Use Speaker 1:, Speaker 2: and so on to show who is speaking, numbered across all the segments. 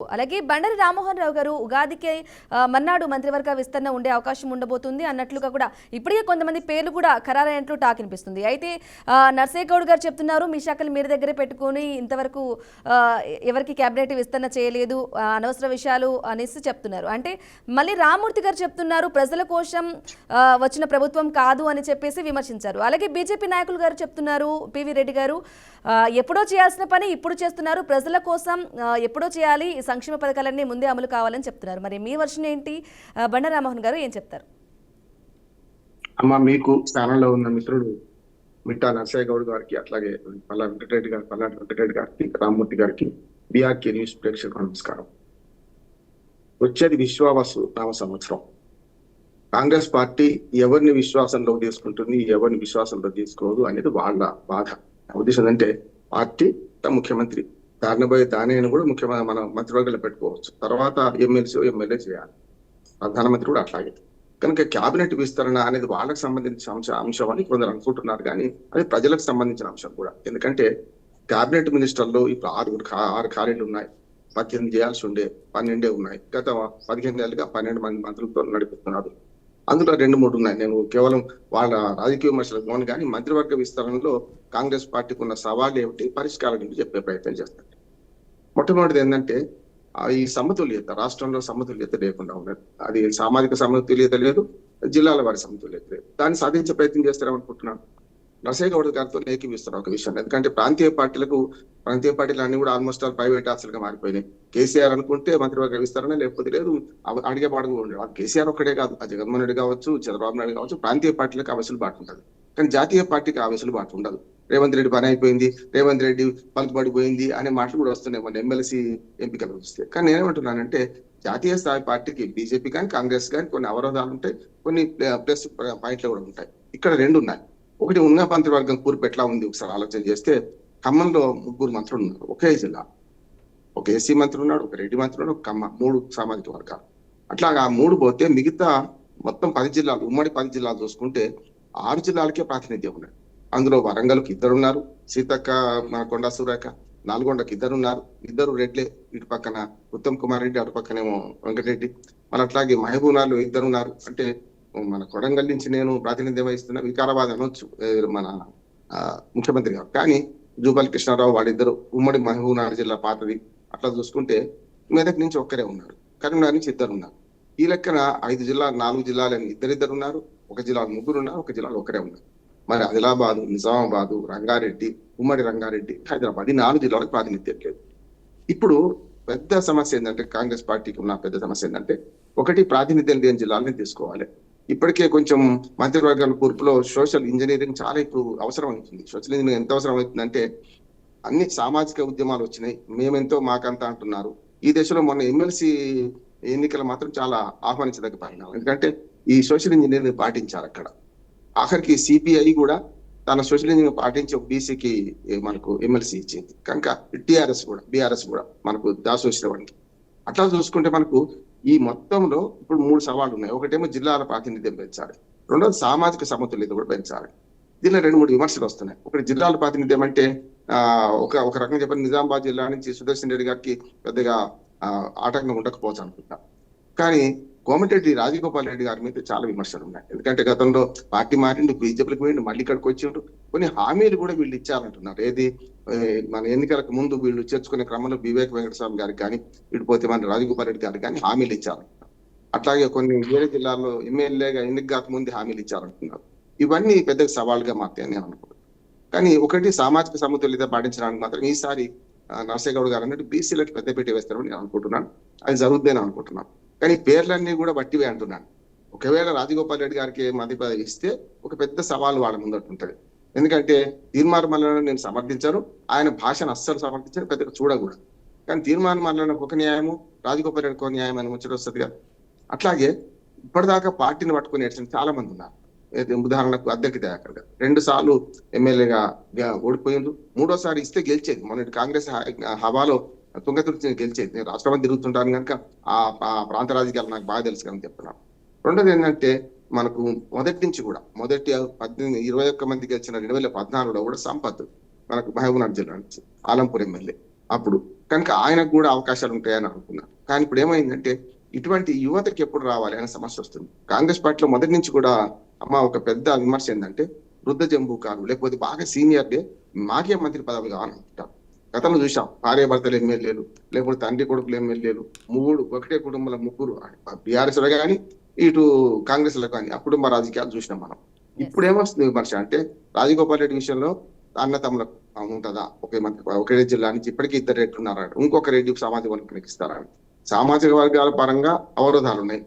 Speaker 1: అలాగే బండరి రామ్మోహన్ రావు గారు ఉగాదికి మన్నాడు మంత్రివర్గ విస్తరణ ఉండే అవకాశం ఉండబోతుంది అన్నట్లుగా కూడా ఇప్పటికే కొంతమంది పేర్లు కూడా ఖరారైనట్లు టాక్ అనిపిస్తుంది. అయితే నర్సేగౌడ్ గారు చెప్తున్నారు మీ శాఖలు మీరు దగ్గరే పెట్టుకొని ఇంతవరకు ఎవరికి కేబినెట్ విస్తరణ చేయలేదు, అనవసర విషయాలు అనేసి చెప్తున్నారు. అంటే మళ్ళీ రామ్మూర్తి గారు చెప్తున్నారు ప్రజల కోసం వచ్చిన ప్రభుత్వం కాదు అని చెప్పేసి విమర్శించారు. అలాగే బీజేపీ నాయకులు గారు చెప్తున్నారు, పివి రెడ్డి గారు ఎప్పుడో చేయాల్సిన పని ఇప్పుడు చేస్తున్నారు, ప్రజల కోసం ఎప్పుడో చేయాలి, సంక్షేమ పథకాలన్నీ ముందే అమలు కావాలని చెప్తున్నారు. మరి మీ వర్షన్ ఏంటి? బండ రామ్మోహన్ గారు ఏం చెప్తారు?
Speaker 2: అమ్మ, మీకు స్థానంలో ఉన్న మిత్రుడు మిట్టా నర్సయ్య గౌడ్ గారికి, అట్లాగే పల్లా వెంకటరెడ్డి గారికి, రామ్మూర్తి గారికి, బీఆర్కే న్యూస్ ప్రేక్షకులకు నమస్కారం. వచ్చేది విశ్వావసు నామ సంవత్సరం. కాంగ్రెస్ పార్టీ ఎవరిని విశ్వాసంలో తీసుకుంటుంది, ఎవరిని విశ్వాసంలో తీసుకోదు అనేది వాళ్ళ బాధ. ఉద్దేశం అంటే పార్టీ ముఖ్యమంత్రి దారినబోయే దాని కూడా ముఖ్యమైన మన మంత్రివర్గంలో పెట్టుకోవచ్చు, తర్వాత ఎమ్మెల్యే చేయాలి, ప్రధానమంత్రి కూడా అట్లాగే. కనుక క్యాబినెట్ విస్తరణ అనేది వాళ్ళకి సంబంధించిన అంశం అని కొందరు అనుకుంటున్నారు, కానీ అది ప్రజలకు సంబంధించిన అంశం కూడా. ఎందుకంటే క్యాబినెట్ మినిస్టర్లు ఇప్పుడు 6 ఖాళీలు ఉన్నాయి. 18 చేయాల్సి ఉండే 12 ఉన్నాయి. గత 15 ఏళ్ళుగా 12 మంది మంత్రులతో నడిపిస్తున్నారు. అందులో 2-3 ఉన్నాయి. నేను కేవలం వాళ్ళ రాజకీయ విమర్శలకు పోను, కానీ మంత్రివర్గ విస్తరణలో కాంగ్రెస్ పార్టీకి ఉన్న సవాళ్ళు ఏమిటి, పరిష్కారం ఏంటి చెప్పే ప్రయత్నం చేస్తాను. మొట్టమొదటిది ఏంటంటే ఈ సమతుల్యత, రాష్ట్రంలో సమతుల్యత లేకుండా ఉన్నది. అది సామాజిక సమతుల్యత లేదు, జిల్లాల వారి సమతుల్యత లేదు. దాన్ని సాధించే ప్రయత్నం చేస్తారనుకుంటున్నాను. నర్సయ్య గౌడ్ గారితో ఏకీవిస్తున్నారు ఒక విషయం. ఎందుకంటే ప్రాంతీయ పార్టీలు అన్ని కూడా ఆల్మోస్ట్ ఆల్ ప్రైవేట్ ఆస్తులుగా మారిపోయినాయి. కేసీఆర్ అనుకుంటే మంత్రివర్గ విస్తరణ, లేకపోతే లేదు, అడిగే పాడుగు ఉండదు. అది కేసీఆర్ ఒక్కడే కాదు, ఆ జగన్మోహన్ రెడ్డి కావచ్చు, చంద్రబాబు నాయుడు కావచ్చు, ప్రాంతీయ పార్టీలకు ఆ వెసులుబాటు ఉంటుంది. కానీ జాతీయ పార్టీకి ఆ వెసులుబాటు ఉండదు. రేవంత్ రెడ్డి పని అయిపోయింది, రేవంత్ రెడ్డి పలుకుబడిపోయింది అనే మాటలు కూడా వస్తున్నాయి మన ఎమ్మెల్సీ ఎంపికలు వస్తే. కానీ నేనేమంటున్నానంటే జాతీయ స్థాయి పార్టీకి బీజేపీ కానీ కాంగ్రెస్ కానీ కొన్ని అవరోధాలు ఉంటాయి, కొన్ని ప్లస్ పాయింట్లు కూడా ఉంటాయి. ఇక్కడ 2 ఉన్నాయి. ఒకటి, ఉన్న మంత్రివర్గం కూర్పు ఎట్లా ఉంది ఒకసారి ఆలోచన చేస్తే, ఖమ్మంలో 3 మంత్రులు ఉన్నారు ఒకే జిల్లా. ఒక ఎస్సీ మంత్రి ఉన్నాడు, ఒక రెడ్డి మంత్రి ఉన్నాడు, ఒక కమ్మ, 3 సామాజిక వర్గాలు. అట్లాగా 3 పోతే మిగతా మొత్తం 10 జిల్లాలు, ఉమ్మడి 10 జిల్లాలు చూసుకుంటే 6 జిల్లాలకే ప్రాతినిధ్యం ఉన్నాయి. అందులో వరంగల్కి 2 ఉన్నారు, సీతక్క, మన కొండా సురేఖ. నల్గొండకి 2 ఉన్నారు, 2 రెడ్లే. ఇటు పక్కన ఉత్తమ్ కుమార్ రెడ్డి, అటు పక్కనేమో వెంకటరెడ్డి. మన అట్లాగే మహబూబ్నగర్లో 2 ఉన్నారు. అంటే మన కొడంగల్ నుంచి నేను ప్రాతినిధ్యం వహిస్తున్న వికారాబాద్ అనొచ్చు మన ముఖ్యమంత్రి గారు. కానీ జూపల్లి కృష్ణారావు వాళ్ళిద్దరు ఉమ్మడి మహబూబ్నగర్ జిల్లా పాతది. అట్లా చూసుకుంటే మెదక్ నుంచి ఒక్కరే ఉన్నారు, కరీంనగర్ నుంచి 2 ఉన్నారు. ఈ లెక్కన 5 జిల్లాలు, 4 జిల్లాలని 2 ఉన్నారు, ఒక జిల్లాలో 3 ఉన్నారు, ఒక జిల్లాలో ఒకరే ఉన్నారు. మరి ఆదిలాబాదు, నిజామాబాదు, రంగారెడ్డి, ఉమ్మడి రంగారెడ్డి, హైదరాబాద్, ఈ 4 జిల్లాలకు ప్రాతినిధ్యం లేదు. ఇప్పుడు పెద్ద సమస్య ఏంటంటే, కాంగ్రెస్ పార్టీకి ఉన్న పెద్ద సమస్య ఏంటంటే, ఒకటి, ప్రాతినిధ్యం లేని జిల్లాలని తీసుకోవాలి. ఇప్పటికే కొంచెం మంత్రివర్గాల కూర్పులో సోషల్ ఇంజనీరింగ్ చాలా ఇప్పుడు అవసరం అవుతుంది. సోషల్ ఇంజనీరింగ్ ఎంత అవసరం అవుతుందంటే, అన్ని సామాజిక ఉద్యమాలు వచ్చినాయి, మేమెంతో మాకంతా అంటున్నారు. ఈ దశలో మొన్న ఎమ్మెల్సీ ఎన్నికలు మాత్రం చాలా ఆహ్వానించదగ్గ పరిణామం. ఎందుకంటే ఈ సోషల్ ఇంజనీరింగ్ పాటించారు అక్కడ. ఆఖరికి సిపిఐ కూడా తన సోషల్ ఇంజనీరింగ్ పాటించి ఒక బీసీకి మనకు ఎమ్మెల్సీ ఇచ్చింది. కనుక బీఆర్ఎస్ కూడా మనకు దాసోచినవాడికి. అట్లా చూసుకుంటే మనకు ఈ మొత్తంలో ఇప్పుడు 3 సవాళ్లు ఉన్నాయి. ఒకటేమో జిల్లాల ప్రాతినిధ్యం పెంచాలి, రెండోది సామాజిక సమతుల్యత కూడా పెంచాలి. దీనిలో 2-3 విమర్శలు వస్తున్నాయి. ఒకటి, జిల్లాల ప్రాతినిధ్యం అంటే ఒక రకంగా చెప్పిన నిజామాబాద్ జిల్లా నుంచి సుదర్శన్ రెడ్డి గారికి పెద్దగా ఆటంకం ఉండకపోవచ్చు అనుకుంటా. కానీ కోమటిరెడ్డి రాజగోపాల్ రెడ్డి గారి మీద చాలా విమర్శలు ఉన్నాయి. ఎందుకంటే గతంలో పార్టీ మారిండు, బీజేపీకి పోయిండు, మళ్ళీ ఇక్కడికి వచ్చిండు. కొన్ని హామీలు కూడా వీళ్ళు ఇచ్చారంటున్నారు. ఏది, మన ఎన్నికలకు ముందు వీళ్ళు చేర్చుకునే క్రమంలో వివేక్ వెంకటస్వామి గారికి కానీ, ఇటుపోతే మన రాజగోపాల్ రెడ్డి గారికి కానీ హామీలు ఇచ్చారంటున్నారు. అట్లాగే కొన్ని వేరే జిల్లాల్లో ఎమ్మెల్యేగా ఎన్నిక కాకముందు హామీలు ఇచ్చారంటున్నారు. ఇవన్నీ పెద్ద సవాల్గా మారుతాయని నేను అనుకుంటున్నాను. కానీ ఒకటి, సామాజిక సమతుల్యత పాటించడానికి మాత్రం ఈసారి నర్సయ్య గౌడ్ గారు అన్నట్టు బీసీలకు పెద్దపీట వేస్తారని నేను అనుకుంటున్నాను. అది జరుగుతుందని అనుకుంటున్నాను. కానీ పేర్లన్నీ కూడా బట్టివే అంటున్నాను. ఒకవేళ రాజగోపాల్ రెడ్డి గారికి మంత్రి పదవి ఇస్తే ఒక పెద్ద సవాలు వాళ్ళ ముందట ఉంటుంది. ఎందుకంటే తీర్మాన మల్లన నేను సమర్థించాను, ఆయన భాషను అస్సలు సమర్థించాను, పెద్దగా చూడకూడదు. కానీ తీర్మాన మల్లన ఒక న్యాయము, రాజగోపాల్ రెడ్డికి ఒక న్యాయం అని ముచ్చట వస్తుంది కదా. అట్లాగే ఇప్పటిదాకా పార్టీని పట్టుకుని ఏడ్చిన చాలా మంది ఉన్నారు. ఉదాహరణకు అద్దెకి దయాకర్ గారు 2 సార్లు ఎమ్మెల్యేగా ఓడిపోయిండు, 3వసారి ఇస్తే గెలిచేది. మొన్నటి కాంగ్రెస్ హవాలో తుంగతుర్తి గెలిచేది. నేను రాష్ట్రపతి తిరుగుతుంటాను కనుక ఆ ప్రాంత రాజకీయాలు నాకు బాగా తెలుసు కనుక చెప్తున్నాను. రెండోది ఏంటంటే, మనకు మొదటి 21 మంది గెలిచిన 2014లో కూడా సంపత్ మనకు మహబూబ్నగర్ జిల్లా నుంచి ఆలంపూర్ ఎమ్మెల్యే. అప్పుడు కనుక ఆయనకు కూడా అవకాశాలు ఉంటాయని అనుకున్నారు. కానీ ఇప్పుడు ఏమైందంటే ఇటువంటి యువతకి ఎప్పుడు రావాలి అనే సమస్య వస్తుంది. కాంగ్రెస్ పార్టీలో మొదటి నుంచి కూడా ఒక పెద్ద విమర్శ ఏంటంటే వృద్ధ జంబూకాలు లేకపోతే బాగా సీనియర్లే మాకే మంత్రి పదవి కావాలనుకుంటారు. గతంలో చూసాం భార్యాభర్తలు ఎమ్మెల్యేలు, లేకపోతే తండ్రి కొడుకులు ఎమ్మెల్యేలు, ఒకటే కుటుంబంలో ముగ్గురు, బీఆర్ఎస్ లో కానీ ఇటు కాంగ్రెస్ లో కానీ ఆ కుటుంబ రాజకీయాలు చూసినాం మనం. ఇప్పుడు ఏమొస్తుంది విమర్శ అంటే రాజగోపాల్ రెడ్డి విషయంలో అన్నతమ్ముల ఉంటుందా ఒకే జిల్లా నుంచి ఇప్పటికీ ఇద్దరు రెడ్లు ఉన్నారని, ఇంకొక రెడ్డి సామాజిక వర్గానికి ఇస్తారని. సామాజిక వర్గాల పరంగా అవరోధాలు ఉన్నాయి,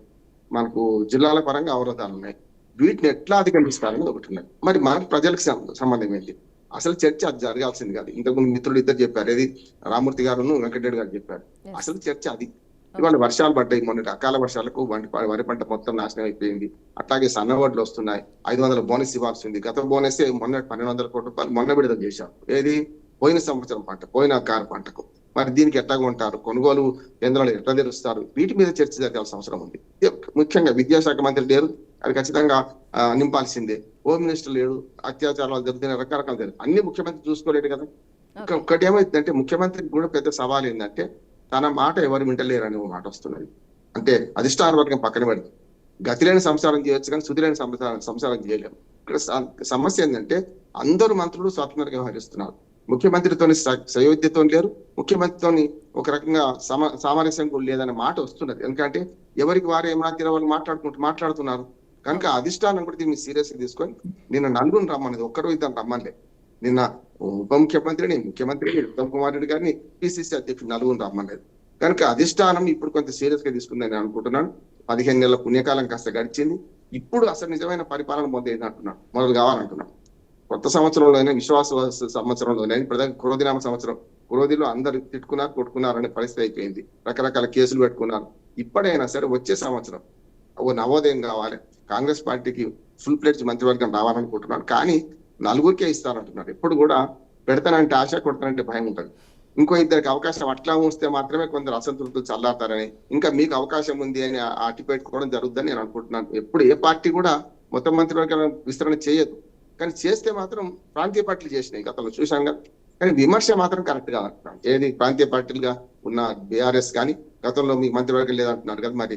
Speaker 2: మనకు జిల్లాల పరంగా అవరోధాలు ఉన్నాయి. వీటిని ఎట్లా అధిగమిస్తారని ఒకటి ఉన్నాయి. మరి మనకు ప్రజలకు సంబంధం ఏంటి? అసలు చర్చ అది జరగాల్సింది కాదు. ఇంతకుముందు మిత్రులు ఇద్దరు చెప్పారు, ఏది రామూర్తి గారు వెంకటరెడ్డి గారు చెప్పారు. అసలు చర్చ అది. ఇవాళ వర్షాలు పడ్డాయి, మొన్నటి అకాల వర్షాలకు వరి పంట మొత్తం నాశనం అయిపోయింది. అట్లాగే సన్నవడ్లు వస్తున్నాయి, 500 బోనస్ ఇవ్వాల్సి ఉంది. గత బోనస్ మొన్న 1200 కోట్ల రూపాయలు మొన్న విడుదల చేశారు. ఏది పోయిన సంవత్సరం పంట, పోయిన కారు పంటకు. మరి దీనికి ఎట్లా ఉంటారు, కొనుగోలు కేంద్రాలు ఎట్లా తెరుస్తారు, వీటి మీద చర్చ జరగాల్సిన అవసరం ఉంది. ముఖ్యంగా విద్యాశాఖ మంత్రి లేరు, అది ఖచ్చితంగా నింపాల్సిందే. హోమ్ మినిస్టర్ లేడు, అత్యాచారాలు జరుగుతున్న రకరకాల జరుగుతుంది, అన్ని ముఖ్యమంత్రి చూసుకోలేడు కదా. ఒక్కటి ఏమైందంటే ముఖ్యమంత్రికి కూడా పెద్ద సవాల్ ఏంటంటే తన మాట ఎవరు వింటలేరు అనే మాట వస్తున్నది. అంటే అధిష్టాన వర్గం పక్కన పెడదు, గతి లేని సంసారం చేయొచ్చు కానీ శుద్ధి లేని సంసారం చేయలేము. ఇక్కడ సమస్య ఏంటంటే అందరూ మంత్రులు స్వతంత్రంగా వ్యవహరిస్తున్నారు. ముఖ్యమంత్రితోని సయోధ్యతో లేరు, ముఖ్యమంత్రితోని ఒక రకంగా సామరస్యం కూడా లేదనే మాట వస్తున్నది. ఎందుకంటే ఎవరికి వారు ఏమైనా వాళ్ళు మాట్లాడుతున్నారు. కనుక అధిష్టానం కూడా దీన్ని సీరియస్ గా తీసుకొని నిన్న నలుగురు రమ్మన్నది, ఒక్కరో ఇద్దరు రమ్మలే. నిన్న ఉప ముఖ్యమంత్రిని, ముఖ్యమంత్రిని, ఉత్తమ్ కుమార్ రెడ్డి గారిని, పిసిసి అధ్యక్షుడు నలుగురు రమ్మన్నది. కనుక అధిష్టానం ఇప్పుడు కొంత సీరియస్ గా తీసుకుందని అనుకుంటున్నాను. 15 నెలల పుణ్యకాలం కాస్త గడిచింది. ఇప్పుడు అసలు నిజమైన పరిపాలన మొదలు కావాలంటున్నాను. కొత్త సంవత్సరంలోనే, విశ్వాస సంవత్సరంలోనే, క్రోధినామ సంవత్సరం, క్రోధిలో అందరు తిట్టుకున్నారు, కొట్టుకున్నారనే పరిస్థితి అయిపోయింది. రకరకాల కేసులు పెట్టుకున్నారు. ఇప్పుడైనా సరే వచ్చే సంవత్సరం నవోదయం కావాలి, కాంగ్రెస్ పార్టీకి ఫుల్ ప్లేజ్ మంత్రివర్గం రావాలనుకుంటున్నాను. కానీ నలుగురికే ఇస్తారంటున్నారు. ఎప్పుడు కూడా పెడతానంటే ఆశ, కొడతానంటే భయం ఉంటుంది. ఇంకో ఇద్దరికి అవకాశం అట్లా ఉంచితే మాత్రమే కొందరు అసంతృప్తులు చల్లారుతారని, ఇంకా మీకు అవకాశం ఉంది అని అట్టి పెట్టుకోవడం జరుగుతుందని నేను అనుకుంటున్నాను. ఎప్పుడు ఏ పార్టీ కూడా మొత్తం మంత్రివర్గం విస్తరణ చేయదు, కానీ చేస్తే మాత్రం ప్రాంతీయ పార్టీలు చేసినాయి గతంలో చూసాం కదా. కానీ విమర్శ మాత్రం కరెక్ట్ గా అంటున్నాను. ఏది ప్రాంతీయ పార్టీలుగా ఉన్న బీఆర్ఎస్ కానీ గతంలో మీకు మంత్రివర్గం లేదంటున్నారు కదా. మరి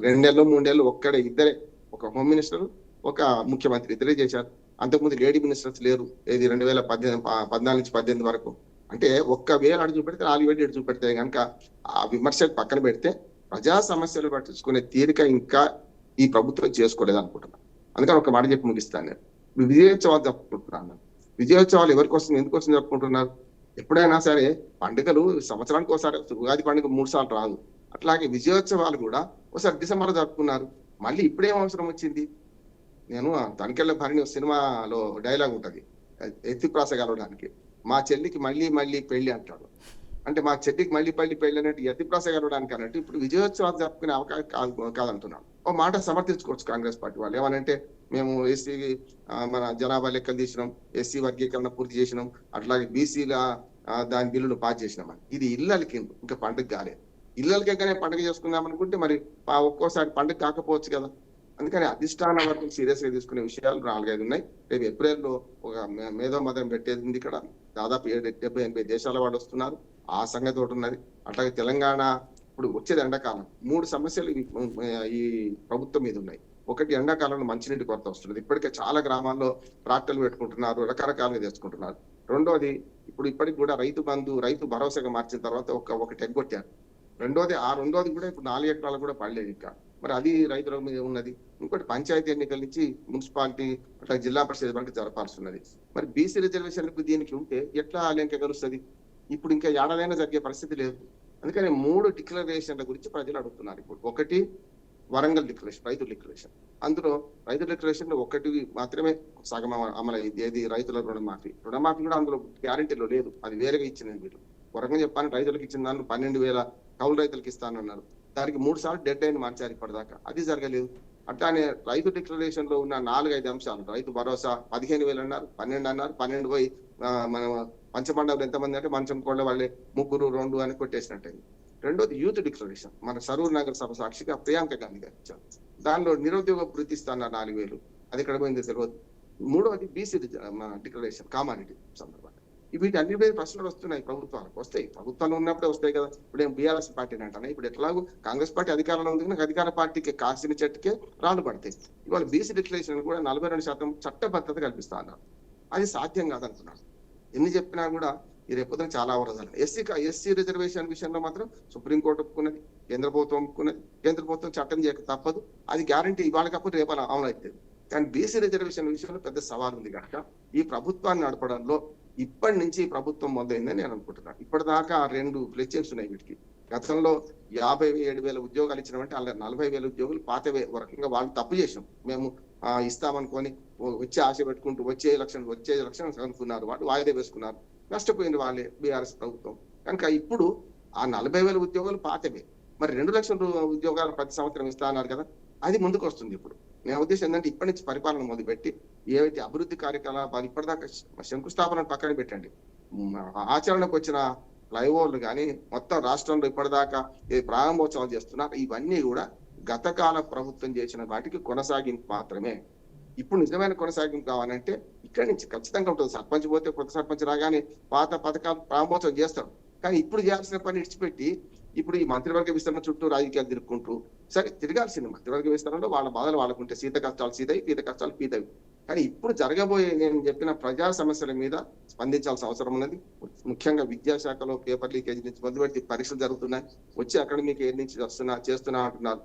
Speaker 2: 2 నెలలు 3 నెలలు ఒక్కడే ఇద్దరే, ఒక హోమ్ మినిస్టర్, ఒక ముఖ్యమంత్రి, ఇద్దరే చేశారు. అంతకుముందు లేడీ మినిస్టర్స్ లేరు. ఏది 2014 నుంచి 18 వరకు. అంటే ఒక్కవేళ అడుగు చూపెడితే 4 వేలు ఎడు చూపెడితే కనుక ఆ విమర్శ పక్కన పెడితే ప్రజా సమస్యలు పట్టించుకునే తీరిక ఇంకా ఈ ప్రభుత్వం చేసుకోలేదు అనుకుంటున్నాను. అందుకని ఒక మాట చెప్పి ముగిస్తాను. నేను విజయోత్సవాలు జరుపుకుంటున్నాను. విజయోత్సవాలు ఎవరికి వస్తుంది, ఎందుకు వస్తుంది జరుపుకుంటున్నారు? ఎప్పుడైనా సరే పండుగలు సంవత్సరానికి ఒకసారి, ఉగాది పండుగ 3 సార్లు రాదు. అట్లాగే విజయోత్సవాలు కూడా ఒకసారి డిసెంబర్ జరుపుకున్నారు. మళ్ళీ ఇప్పుడేం అవసరం వచ్చింది? నేను తనికెళ్ళ భరణి సినిమాలో డైలాగ్ ఉంటది, ఎత్తిప్రాస కలవడానికి, మా చెల్లికి మళ్ళీ మళ్ళీ పెళ్లి అంటాడు. అంటే మా చెల్లికి మళ్ళీ పెళ్లి అన్నట్టు ఎత్తిప్రాస కలవడానికి అన్నట్టు ఇప్పుడు విజయోత్సవాలు జరుపుకునే అవకాశం కాదంటున్నాను. ఓ మాట సమర్థించుకోవచ్చు కాంగ్రెస్ పార్టీ వాళ్ళు. ఏమనంటే మేము ఎస్సీ మన జనాభా లెక్కలు తీసినాం, ఎస్సీ వర్గీకరణ పూర్తి చేసినాం, అట్లాగే బీసీల దాని బిల్లులు పాస్ చేసినామని. ఇది ఇళ్ళకి ఇంకా పండుగ కాలేదు. ఇళ్ళకే పండుగ చేసుకుందాం అనుకుంటే మరి ఒక్కోసారి పండుగ కాకపోవచ్చు కదా. అందుకని అధిష్టాన వర్గం సీరియస్ గా తీసుకునే విషయాలు 4-5 ఉన్నాయి. రేపు ఏప్రిల్లో ఒక మేధో మదం పెట్టేది ఉంది. ఇక్కడ దాదాపు 70-80 దేశాల వాళ్ళు వస్తున్నారు. ఆ సంగతి ఒకటి ఉన్నది. అట్లాగే తెలంగాణ ఇప్పుడు వచ్చేది ఎండాకాలం. 3 సమస్యలు ఈ ప్రభుత్వం మీద ఉన్నాయి. ఒకటి, ఎండాకాలంలో మంచినీటి కొరత వస్తున్నది. ఇప్పటికే చాలా గ్రామాల్లో ట్రాక్టర్లు పెట్టుకుంటున్నారు, రకరకాలుగా తెచ్చుకుంటున్నారు. రెండోది, ఇప్పటికి కూడా రైతు బంధు, రైతు భరోసాగా మార్చిన తర్వాత ఒకటి ఎగ్గొట్టారు. రెండోది కూడా ఇప్పుడు 4 ఎకరాలు కూడా పడలేదు ఇంకా. మరి అది రైతుల మీద ఉన్నది. ఇంకోటి, పంచాయతీ ఎన్నికల నుంచి మున్సిపాలిటీ అట్లా జిల్లా పరిషత్ వరకు జరపాల్సి ఉన్నది. మరి బీసీ రిజర్వేషన్లకు దీనికి ఉంటే ఎట్లా లెంక గెలుస్తుంది? ఇప్పుడు ఇంకా ఏడాదైనా జరిగే పరిస్థితి లేదు. అందుకని 3 డిక్లరేషన్ల గురించి ప్రజలు అడుగుతున్నారు. ఇప్పుడు ఒకటి వరంగల్ డిక్లరేషన్, రైతు డిక్లరేషన్. అందులో రైతు డిక్లరేషన్ లో ఒకటి మాత్రమే సగం అమలైంది. ఏది రైతుల రుణమాఫీ కూడా అందులో గ్యారంటీలో లేదు, అది వేరేగా ఇచ్చింది. వీళ్ళు వరంగల్ చెప్పాలని రైతులకు ఇచ్చిన దాన్ని 12,000 కౌలు రైతులకు ఇస్తానన్నారు. దానికి 3 సార్లు డెడ్ లైన్ మార్చారు ఇప్పటిదాకా, అది జరగలేదు. అట్లానే రైతు డిక్లరేషన్ లో ఉన్న 4-5 అంశాలు, రైతు భరోసా 15,000 అన్నారు, 12 అన్నారు, 12 పోయి మన పంచమండవులు ఎంతమంది అంటే మంచం కోళ్ళ వాళ్ళే 3, 2 అని కొట్టేసినట్టు. రెండోది యూత్ డిక్లరేషన్, మన సరూర్ నగర్ సభ సాక్షిగా ప్రియాంక గాంధీ గారు ఇచ్చారు. దానిలో నిరుద్యోగ వృత్తి ఇస్తాన్నారు 4,000, అది ఎక్కడ పోయిందో తెలియదు. మూడవది బీసీ డిక్లరేషన్ కామారెడ్డి సందర్భంగా. వీటి అన్ని మీద ప్రశ్నలు వస్తున్నాయి ప్రభుత్వాలకు. వస్తాయి, ప్రభుత్వాలు ఉన్నప్పుడే వస్తాయి కదా. ఇప్పుడు ఏం బీఆర్ఎస్ పార్టీని అంటాను, ఇప్పుడు ఎట్లాగో కాంగ్రెస్ పార్టీ అధికారంలో ఉంది కనుక అధికార పార్టీకి కాసిన చెట్టుకే రాళ్ళు పడతాయి. ఇవాళ బీసీ డిక్లరేషన్ కూడా 42% చట్టబద్ధత కల్పిస్తా అన్నారు. అది సాధ్యం కాదంటున్నాడు. ఎన్ని చెప్పినా కూడా ఈ రేపొద్దున చాలా అవరోధాలు. ఎస్సీ రిజర్వేషన్ విషయంలో మాత్రం సుప్రీంకోర్టు ఒప్పుకున్నది, కేంద్ర ప్రభుత్వం ఒప్పుకున్నది. కేంద్ర ప్రభుత్వం చట్టం చేయక తప్పదు, అది గ్యారంటీ ఇవాళకప్పుడు రేపు అమలు అవుతుంది. కానీ బీసీ రిజర్వేషన్ విషయంలో పెద్ద సవాల్ ఉంది కనుక ఈ ప్రభుత్వాన్ని నడపడంలో ఇప్పటి నుంచి ప్రభుత్వం మొదలైందని నేను అనుకుంటున్నాను. ఇప్పటిదాకా 2 ఫ్లెక్చర్స్ ఉన్నాయి వీటికి. గతంలో 57,000 ఉద్యోగాలు ఇచ్చినామంటే అలా 40,000 ఉద్యోగులు పాతవే. ఒక రకంగా వాళ్ళు తప్పు చేసాం, మేము ఇస్తామనుకొని వచ్చే ఆశ పెట్టుకుంటూ వచ్చే ఎలక్షన్ అనుకున్నారు, వాళ్ళు వాయిదా వేసుకున్నారు, నష్టపోయింది వాళ్ళే బీఆర్ఎస్ ప్రభుత్వం. కనుక ఇప్పుడు ఆ 40,000 ఉద్యోగాలు పాతవే. మరి 2 లక్షల ఉద్యోగాలు ప్రతి సంవత్సరం ఇస్తా అన్నారు కదా, అది ముందుకు వస్తుంది. ఇప్పుడు నేను ఉద్దేశం ఏంటంటే ఇప్పటి నుంచి పరిపాలన మొదలుపెట్టి ఏవైతే అభివృద్ధి కార్యకలాపాలు ఇప్పటిదాకా శంకుస్థాపన పక్కన పెట్టండి, ఆచరణకు వచ్చిన ఫ్లైఓవర్లు కానీ మొత్తం రాష్ట్రంలో ఇప్పటిదాకా ప్రారంభోత్సవాలు చేస్తున్నారు, ఇవన్నీ కూడా గతకాల ప్రభుత్వం చేసిన వాటికి కొనసాగింపు మాత్రమే. ఇప్పుడు నిజమైన కొనసాగింపు కావాలంటే ఇక్కడి నుంచి ఖచ్చితంగా ఉంటుంది. సర్పంచ్ పోతే కొత్త సర్పంచ్ రాగానే పాత పథకాలు ప్రారంభోత్సవం చేస్తాడు. కానీ ఇప్పుడు చేయాల్సిన పని ఇడిచిపెట్టి ఇప్పుడు ఈ మంత్రివర్గ విస్తరణ చుట్టూ రాజకీయాలు తిరుక్కుంటూ, సరే తిరగాల్సింది మంత్రివర్గ విస్తరణలో వాళ్ళ బాధలు వాళ్ళకుంటే శీత కష్టాలు సీతవి, పీత కష్టాలు పీతవి. కానీ ఇప్పుడు జరగబోయే నేను చెప్పిన ప్రజా సమస్యల మీద స్పందించాల్సిన అవసరం ఉన్నది. ముఖ్యంగా విద్యాశాఖలో పేపర్ లీకేజ్ నుంచి మొదలుపెట్టి పరీక్షలు జరుగుతున్నాయి, వచ్చి అకాడమిక్ ఇయర్ నుంచి చేస్తున్నా అంటున్నారు.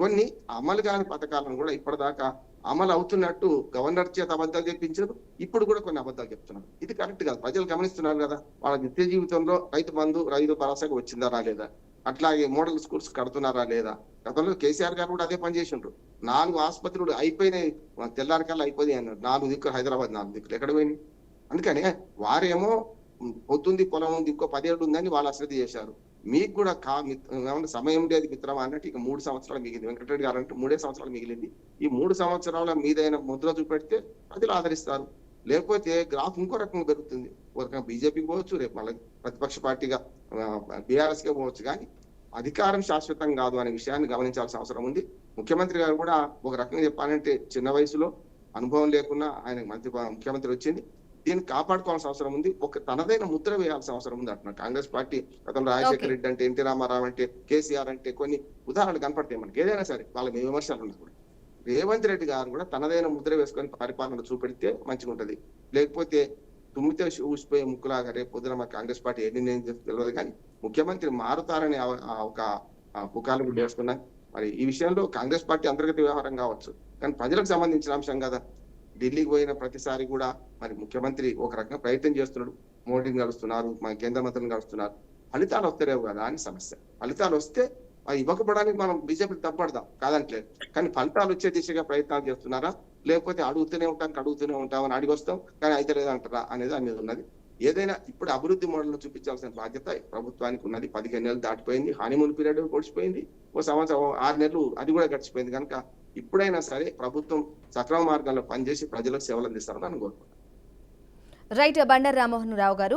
Speaker 2: కొన్ని అమలు కాని పథకాలను కూడా ఇప్పటిదాకా అమలు అవుతున్నట్టు గవర్నర్ చేత అబద్ధాలు చెప్పించారు, ఇప్పుడు కూడా కొన్ని అబద్ధాలు చెప్తున్నారు. ఇది కరెక్ట్ కాదు. ప్రజలు గమనిస్తున్నారు కదా, వాళ్ళ నిత్య జీవితంలో రైతు బంధు, రైతు భరోసాగా వచ్చిందా లేదా, అట్లాగే మోడల్ స్కూల్స్ కడుతున్నారా లేదా. గతంలో కేసీఆర్ గారు కూడా అదే పని చేసిండ్రు. 4 ఆసుపత్రులు అయిపోయినాయి, తెల్లారికల్లా అయిపోయి అన్నారు. 4 దిక్కులు, హైదరాబాద్ 4 దిక్కులు ఎక్కడ పోయినాయి. అందుకనే వారేమో పొద్దుంది పొలం ఉంది, ఇంకో 10 ఏళ్ళు ఉందని వాళ్ళు అశ్రద్ధ చేశారు. మీకు కూడా సమయం లేదు మిత్రమా అన్నట్టు ఇక 3 సంవత్సరాలు మిగిలింది. వెంకటరెడ్డి గారు అంటే 3 సంవత్సరాలు మిగిలింది. ఈ 3 సంవత్సరాల మీదైన ముద్ర చూపెడితే ప్రజలు ఆదరిస్తారు, లేకపోతే గ్రాఫ్ ఇంకో రకంగా పెరుగుతుంది. ఒక రకంగా బీజేపీకి పోవచ్చు, రేపు మళ్ళీ ప్రతిపక్ష పార్టీగా బీఆర్ఎస్ కే పోవచ్చు. కానీ అధికారం శాశ్వతం కాదు అనే విషయాన్ని గమనించాల్సిన అవసరం ఉంది. ముఖ్యమంత్రి గారు కూడా ఒక రకంగా చెప్పాలంటే చిన్న వయసులో అనుభవం లేకున్నా ఆయన ముఖ్యమంత్రి వచ్చింది, దీన్ని కాపాడుకోవాల్సిన అవసరం ఉంది. ఒక తనదైన ముద్ర వేయాల్సిన అవసరం ఉంది అంటున్నారు. కాంగ్రెస్ పార్టీ గతంలో రాజశేఖర రెడ్డి అంటే, ఎన్టీ రామారావు అంటే, కేసీఆర్ అంటే కొన్ని ఉదాహరణలు కనపడతాయి మనకి. ఏదైనా సరే వాళ్ళ విమర్శలు ఉన్నప్పుడు రేవంత్ రెడ్డి గారు కూడా తనదైన ముద్ర వేసుకొని పరిపాలన చూపెడితే మంచిగా ఉంటది. లేకపోతే తుమ్మితే ఊసిపోయే ముక్కులాగా రేపు పొద్దున మా కాంగ్రెస్ పార్టీ ఎన్ని తెలియదు, కానీ ముఖ్యమంత్రి మారుతారని ఒక పుకార్లు కూడా వేసుకున్నాయి. మరి ఈ విషయంలో కాంగ్రెస్ పార్టీ అంతర్గత వ్యవహారం కావచ్చు, కానీ ప్రజలకు సంబంధించిన అంశం కదా. ఢిల్లీకి పోయిన ప్రతిసారి కూడా మరి ముఖ్యమంత్రి ఒక రకంగా ప్రయత్నం చేస్తున్నాడు, మోడీని కలుస్తున్నారు, మన కేంద్ర మంత్రులను కలుస్తున్నారు. ఫలితాలు వస్తలేవు కదా అని సమస్య. ఫలితాలు వస్తే ఇవ్వకపోవడానికి మనం బీజేపీకి తప్పడదాం, కాదంటలేదు. కానీ ఫలితాలు వచ్చే దిశగా ప్రయత్నాలు చేస్తున్నారా, లేకపోతే అడుగుతూనే ఉంటామని అడిగి వస్తాం కానీ అయితే లేదంటారా అనేది అనేది ఉన్నది. ఏదైనా ఇప్పుడు అభివృద్ధి మోడల్ చూపించాల్సిన బాధ్యత ప్రభుత్వానికి ఉన్నది. 15 నెలలు దాటిపోయింది, హనీమూన్ పీరియడ్ గడిచిపోయింది, ఓ సంవత్సరం 6 నెలలు అది కూడా గడిచిపోయింది. కనుక ఇప్పుడైనా సరే ప్రభుత్వం సక్రమ మార్గాల్లో పనిచేసి ప్రజలకు సేవలు అందిస్తారని నేను కోరుకుంటున్నాను.
Speaker 1: రైట్. బండారు రామ్మోహన్ రావు గారు.